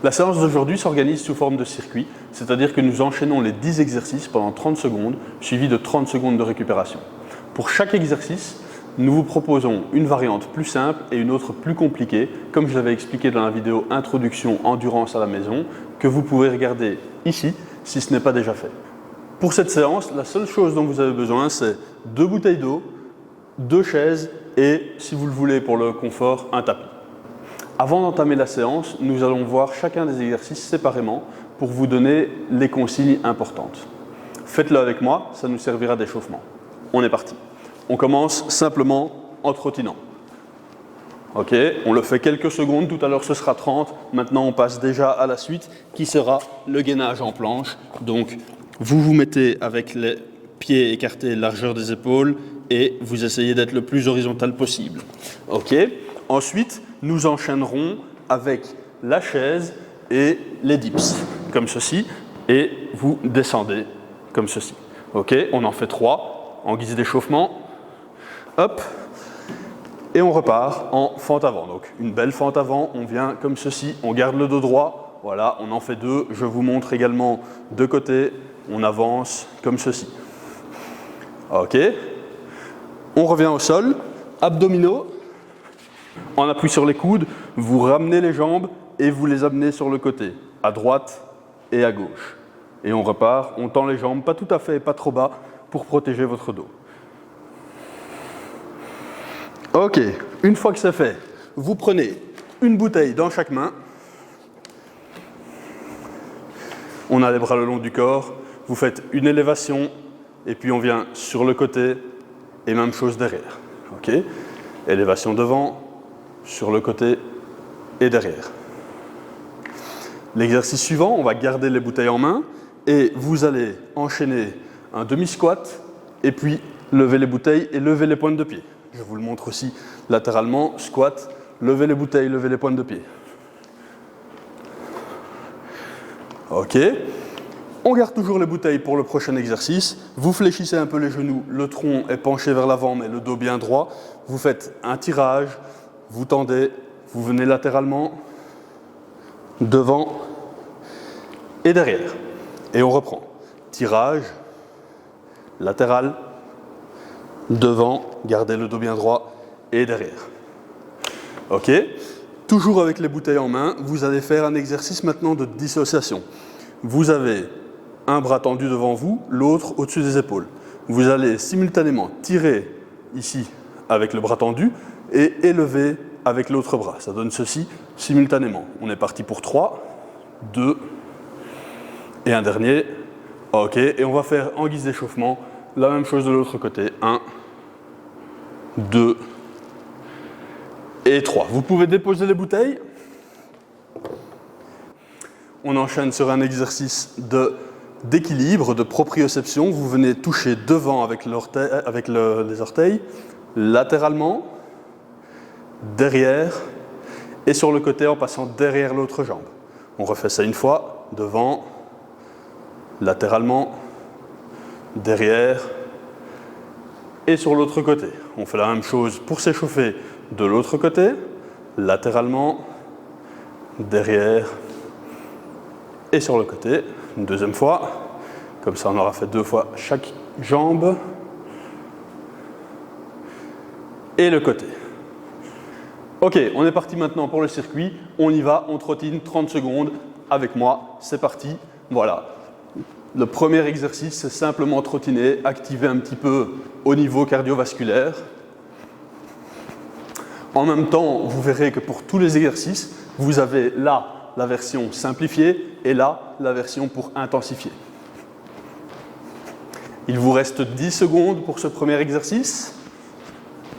La séance d'aujourd'hui s'organise sous forme de circuit, c'est-à-dire que nous enchaînons les 10 exercices pendant 30 secondes, suivis de 30 secondes de récupération. Pour chaque exercice, nous vous proposons une variante plus simple et une autre plus compliquée, comme je l'avais expliqué dans la vidéo Introduction Endurance à la maison, que vous pouvez regarder ici si ce n'est pas déjà fait. Pour cette séance, la seule chose dont vous avez besoin, c'est 2 bouteilles d'eau, 2 chaises et, si vous le voulez pour le confort, un tapis. Avant d'entamer la séance, nous allons voir chacun des exercices séparément pour vous donner les consignes importantes. Faites-le avec moi, ça nous servira d'échauffement. On est parti. On commence simplement en trottinant. Ok, on le fait quelques secondes, tout à l'heure ce sera 30. Maintenant on passe déjà à la suite qui sera le gainage en planche. Donc vous vous mettez avec les pieds écartés, largeur des épaules et vous essayez d'être le plus horizontal possible. Ok, ensuite nous enchaînerons avec la chaise et les dips, comme ceci, et vous descendez comme ceci. Ok, on en fait 3 en guise d'échauffement. Hop, et on repart en fente avant. Donc une belle fente avant, on vient comme ceci, on garde le dos droit. Voilà, on en fait 2. Je vous montre également de côté, on avance comme ceci. Ok, on revient au sol, abdominaux. On appuie sur les coudes, vous ramenez les jambes et vous les amenez sur le côté, à droite et à gauche. Et on repart, on tend les jambes, pas tout à fait, pas trop bas, pour protéger votre dos. Ok, une fois que c'est fait, vous prenez une bouteille dans chaque main. On a les bras le long du corps, vous faites une élévation et puis on vient sur le côté et même chose derrière. Ok, élévation devant, sur le côté et derrière. L'exercice suivant, on va garder les bouteilles en main et vous allez enchaîner un demi-squat et puis lever les bouteilles et lever les pointes de pied. Je vous le montre aussi latéralement, squat, lever les bouteilles, lever les pointes de pied. Ok, on garde toujours les bouteilles pour le prochain exercice. Vous fléchissez un peu les genoux, le tronc est penché vers l'avant mais le dos bien droit. Vous faites un tirage, vous tendez, vous venez latéralement, devant et derrière. Et on reprend. Tirage, latéral, devant, gardez le dos bien droit et derrière. Ok, toujours avec les bouteilles en main, vous allez faire un exercice maintenant de dissociation. Vous avez un bras tendu devant vous, l'autre au-dessus des épaules. Vous allez simultanément tirer ici avec le bras tendu et élever avec l'autre bras. Ça donne ceci simultanément. On est parti pour 3, 2 et un dernier. Ok, et on va faire en guise d'échauffement la même chose de l'autre côté. 1, 2 et 3. Vous pouvez déposer les bouteilles. On enchaîne sur un exercice d'équilibre, de proprioception. Vous venez toucher devant avec les orteils, latéralement, derrière et sur le côté en passant derrière l'autre jambe. On refait ça une fois, devant, latéralement, derrière et sur l'autre côté. On fait la même chose pour s'échauffer de l'autre côté, latéralement, derrière et sur le côté. Une deuxième fois, comme ça on aura fait 2 fois chaque jambe et le côté. Ok, on est parti maintenant pour le circuit. On y va, on trottine 30 secondes avec moi. C'est parti, voilà. Le premier exercice, c'est simplement trottiner, activer un petit peu au niveau cardiovasculaire. En même temps, vous verrez que pour tous les exercices, vous avez là la version simplifiée et là la version pour intensifier. Il vous reste 10 secondes pour ce premier exercice.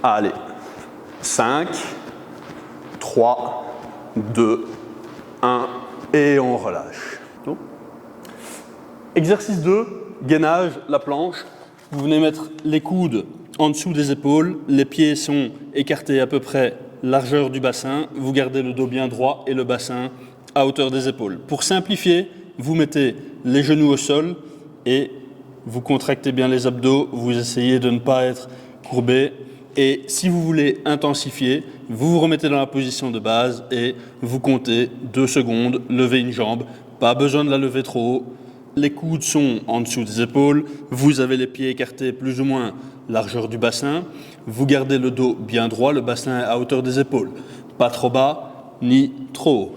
Allez, 5, 3, 2, 1 et on relâche. Exercice 2, gainage, la planche. Vous venez mettre les coudes en dessous des épaules, les pieds sont écartés à peu près largeur du bassin, vous gardez le dos bien droit et le bassin à hauteur des épaules. Pour simplifier, vous mettez les genoux au sol et vous contractez bien les abdos, vous essayez de ne pas être courbé Et si vous voulez intensifier, vous vous remettez dans la position de base et vous comptez 2 secondes, levez une jambe. Pas besoin de la lever trop haut. Les coudes sont en dessous des épaules. Vous avez les pieds écartés plus ou moins largeur du bassin. Vous gardez le dos bien droit, le bassin à hauteur des épaules. Pas trop bas ni trop haut.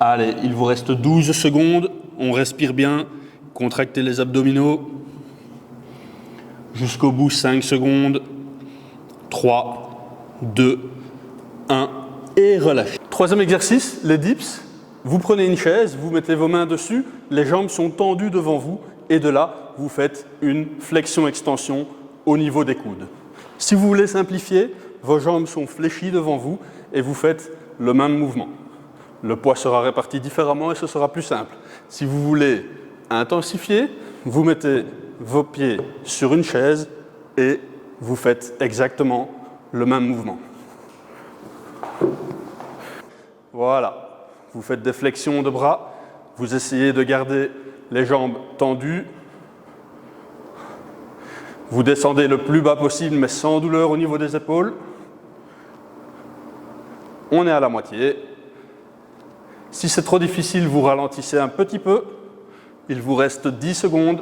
Allez, il vous reste 12 secondes. On respire bien. Contractez les abdominaux. Jusqu'au bout, 5 secondes. 3, 2, 1 et relâchez. Troisième exercice, les dips. Vous prenez une chaise, vous mettez vos mains dessus, les jambes sont tendues devant vous et de là, vous faites une flexion-extension au niveau des coudes. Si vous voulez simplifier, vos jambes sont fléchies devant vous et vous faites le même mouvement. Le poids sera réparti différemment et ce sera plus simple. Si vous voulez intensifier, vous mettez vos pieds sur une chaise et vous faites exactement le même mouvement. Voilà, vous faites des flexions de bras, vous essayez de garder les jambes tendues, vous descendez le plus bas possible mais sans douleur au niveau des épaules. On est à la moitié. Si c'est trop difficile, vous ralentissez un petit peu. Il vous reste 10 secondes.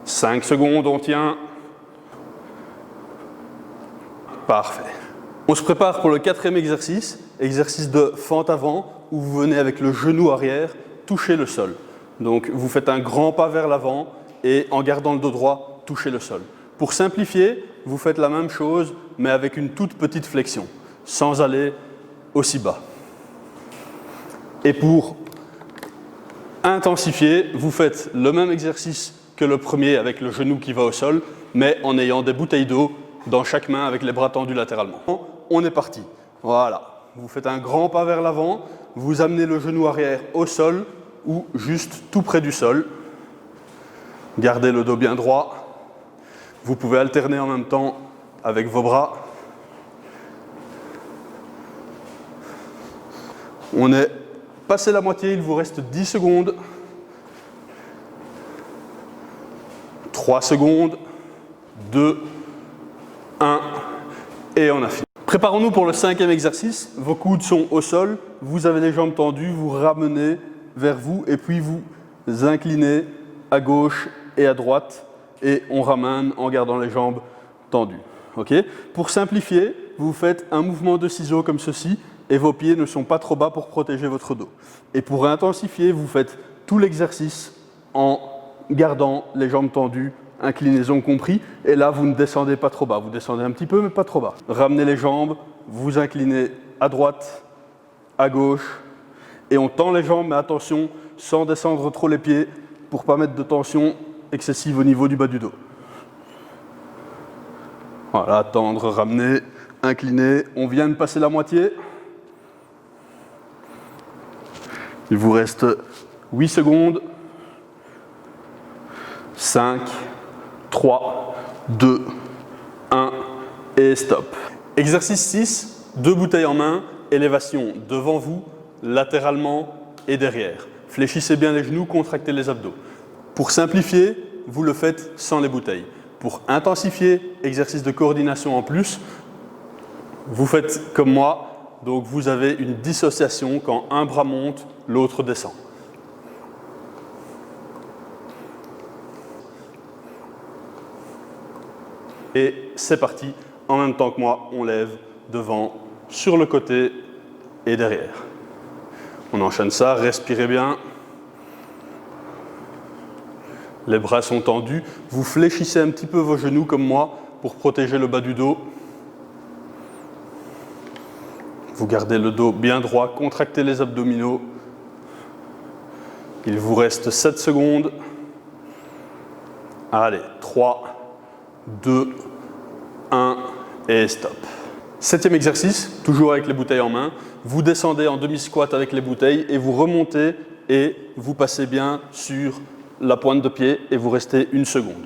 5 secondes, on tient. Parfait. On se prépare pour le quatrième exercice, exercice de fente avant, où vous venez avec le genou arrière toucher le sol. Donc vous faites un grand pas vers l'avant et en gardant le dos droit, touchez le sol. Pour simplifier, vous faites la même chose, mais avec une toute petite flexion, sans aller aussi bas. Et pour intensifier, vous faites le même exercice que le premier avec le genou qui va au sol, mais en ayant des bouteilles d'eau dans chaque main avec les bras tendus latéralement. On est parti. Voilà. Vous faites un grand pas vers l'avant, vous amenez le genou arrière au sol ou juste tout près du sol. Gardez le dos bien droit. Vous pouvez alterner en même temps avec vos bras. On est passé la moitié, il vous reste 10 secondes. 3 secondes. 2, 1 et on a fini. Préparons-nous pour le cinquième exercice. Vos coudes sont au sol, vous avez les jambes tendues, vous ramenez vers vous et puis vous inclinez à gauche et à droite et on ramène en gardant les jambes tendues. Okay ? Pour simplifier, vous faites un mouvement de ciseaux comme ceci et vos pieds ne sont pas trop bas pour protéger votre dos. Et pour intensifier, vous faites tout l'exercice en gardant les jambes tendues, inclinaison compris, et là vous ne descendez pas trop bas, vous descendez un petit peu mais pas trop bas. Ramenez les jambes, vous inclinez à droite, à gauche, et on tend les jambes, mais attention, sans descendre trop les pieds, pour ne pas mettre de tension excessive au niveau du bas du dos. Voilà, tendre, ramener, incliner, on vient de passer la moitié. Il vous reste 8 secondes, 5, 3, 2, 1 et stop. Exercice 6, 2 bouteilles en main, élévation devant vous, latéralement et derrière. Fléchissez bien les genoux, contractez les abdos. Pour simplifier, vous le faites sans les bouteilles. Pour intensifier, exercice de coordination en plus, vous faites comme moi, donc vous avez une dissociation quand un bras monte, l'autre descend. Et c'est parti, en même temps que moi, on lève devant, sur le côté et derrière. On enchaîne ça, respirez bien. Les bras sont tendus. Vous fléchissez un petit peu vos genoux comme moi pour protéger le bas du dos. Vous gardez le dos bien droit, contractez les abdominaux. Il vous reste 7 secondes. Allez, 3, 2, 1 et stop. Septième exercice, toujours avec les bouteilles en main. Vous descendez en demi-squat avec les bouteilles et vous remontez et vous passez bien sur la pointe de pied et vous restez 1 seconde.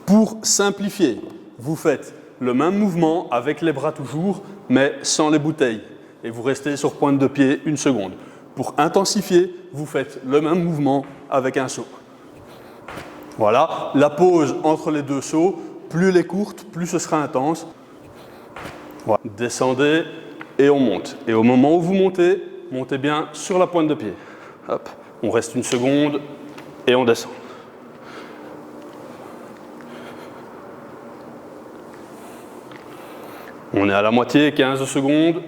Pour simplifier, vous faites le même mouvement avec les bras toujours, mais sans les bouteilles. Et vous restez sur pointe de pied 1 seconde. Pour intensifier, vous faites le même mouvement avec un saut. Voilà, la pause entre les deux sauts, plus elle est courte, plus ce sera intense. Voilà. Descendez et on monte. Et au moment où vous montez, montez bien sur la pointe de pied. Hop. On reste une seconde et on descend. On est à la moitié, 15 secondes.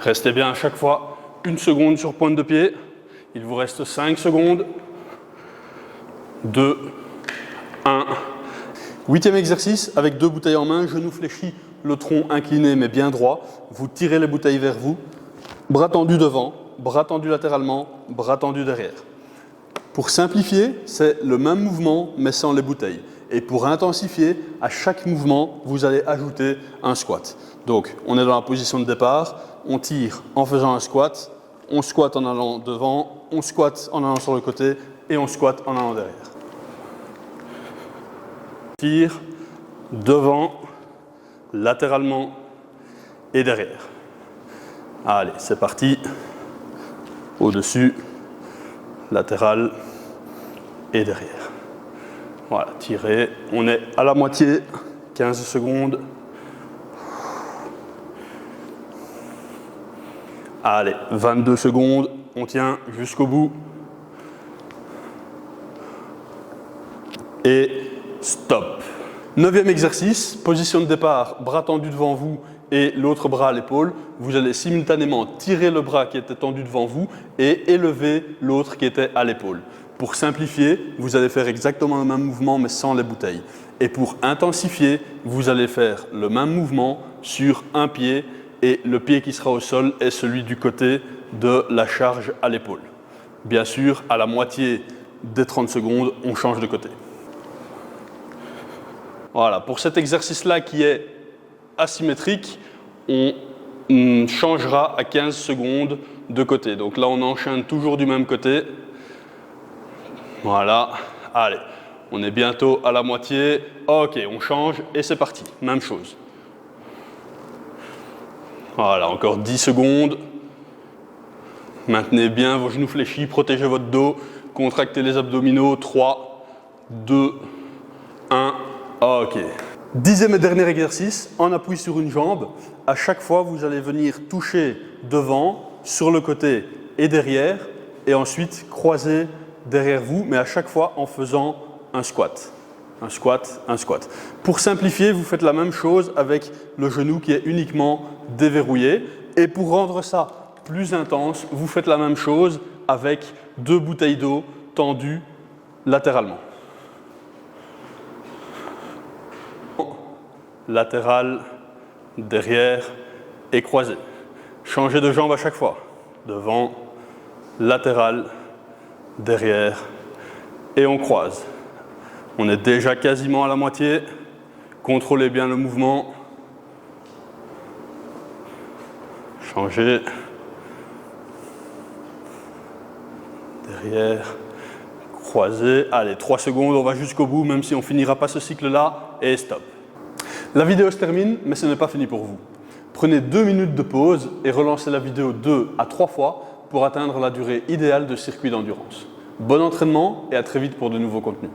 Restez bien à chaque fois une seconde sur pointe de pied. Il vous reste 5 secondes. 2, 1. 8e exercice, avec 2 bouteilles en main, genoux fléchis, le tronc incliné mais bien droit. Vous tirez les bouteilles vers vous. Bras tendus devant, bras tendus latéralement, bras tendus derrière. Pour simplifier, c'est le même mouvement mais sans les bouteilles. Et pour intensifier, à chaque mouvement, vous allez ajouter un squat. Donc, on est dans la position de départ, on tire en faisant un squat, on squatte en allant devant, on squatte en allant sur le côté et on squatte en allant derrière. Tire devant, latéralement et derrière. Allez, c'est parti. Au-dessus, latéral et derrière. Voilà, tirez. On est à la moitié, 15 secondes. Allez, 22 secondes. On tient jusqu'au bout. Et stop. 9e exercice, position de départ, bras tendu devant vous et l'autre bras à l'épaule. Vous allez simultanément tirer le bras qui était tendu devant vous et élever l'autre qui était à l'épaule. Pour simplifier, vous allez faire exactement le même mouvement mais sans les bouteilles. Et pour intensifier, vous allez faire le même mouvement sur un pied et le pied qui sera au sol est celui du côté de la charge à l'épaule. Bien sûr, à la moitié des 30 secondes, on change de côté. Voilà, pour cet exercice-là qui est asymétrique, on changera à 15 secondes de côté. Donc là, on enchaîne toujours du même côté. Voilà, allez, on est bientôt à la moitié. Ok, on change et c'est parti, même chose. Voilà, encore 10 secondes. Maintenez bien vos genoux fléchis, protégez votre dos, contractez les abdominaux. 3, 2, 1, ok. 10e et dernier exercice, en appui sur une jambe. À chaque fois, vous allez venir toucher devant, sur le côté et derrière, et ensuite croiser derrière vous, mais à chaque fois en faisant un squat. Un squat, un squat. Pour simplifier, vous faites la même chose avec le genou qui est uniquement déverrouillé. Et pour rendre ça plus intense, vous faites la même chose avec 2 bouteilles d'eau tendues latéralement. Latéral, derrière et croisé. Changez de jambe à chaque fois. Devant, latéral, derrière et on croise. On est déjà quasiment à la moitié. Contrôlez bien le mouvement. Changez. Derrière, croisez. Allez, 3 secondes, on va jusqu'au bout, même si on ne finira pas ce cycle-là. Et stop. La vidéo se termine, mais ce n'est pas fini pour vous. Prenez 2 minutes de pause et relancez la vidéo 2 à 3 fois pour atteindre la durée idéale de circuit d'endurance. Bon entraînement et à très vite pour de nouveaux contenus.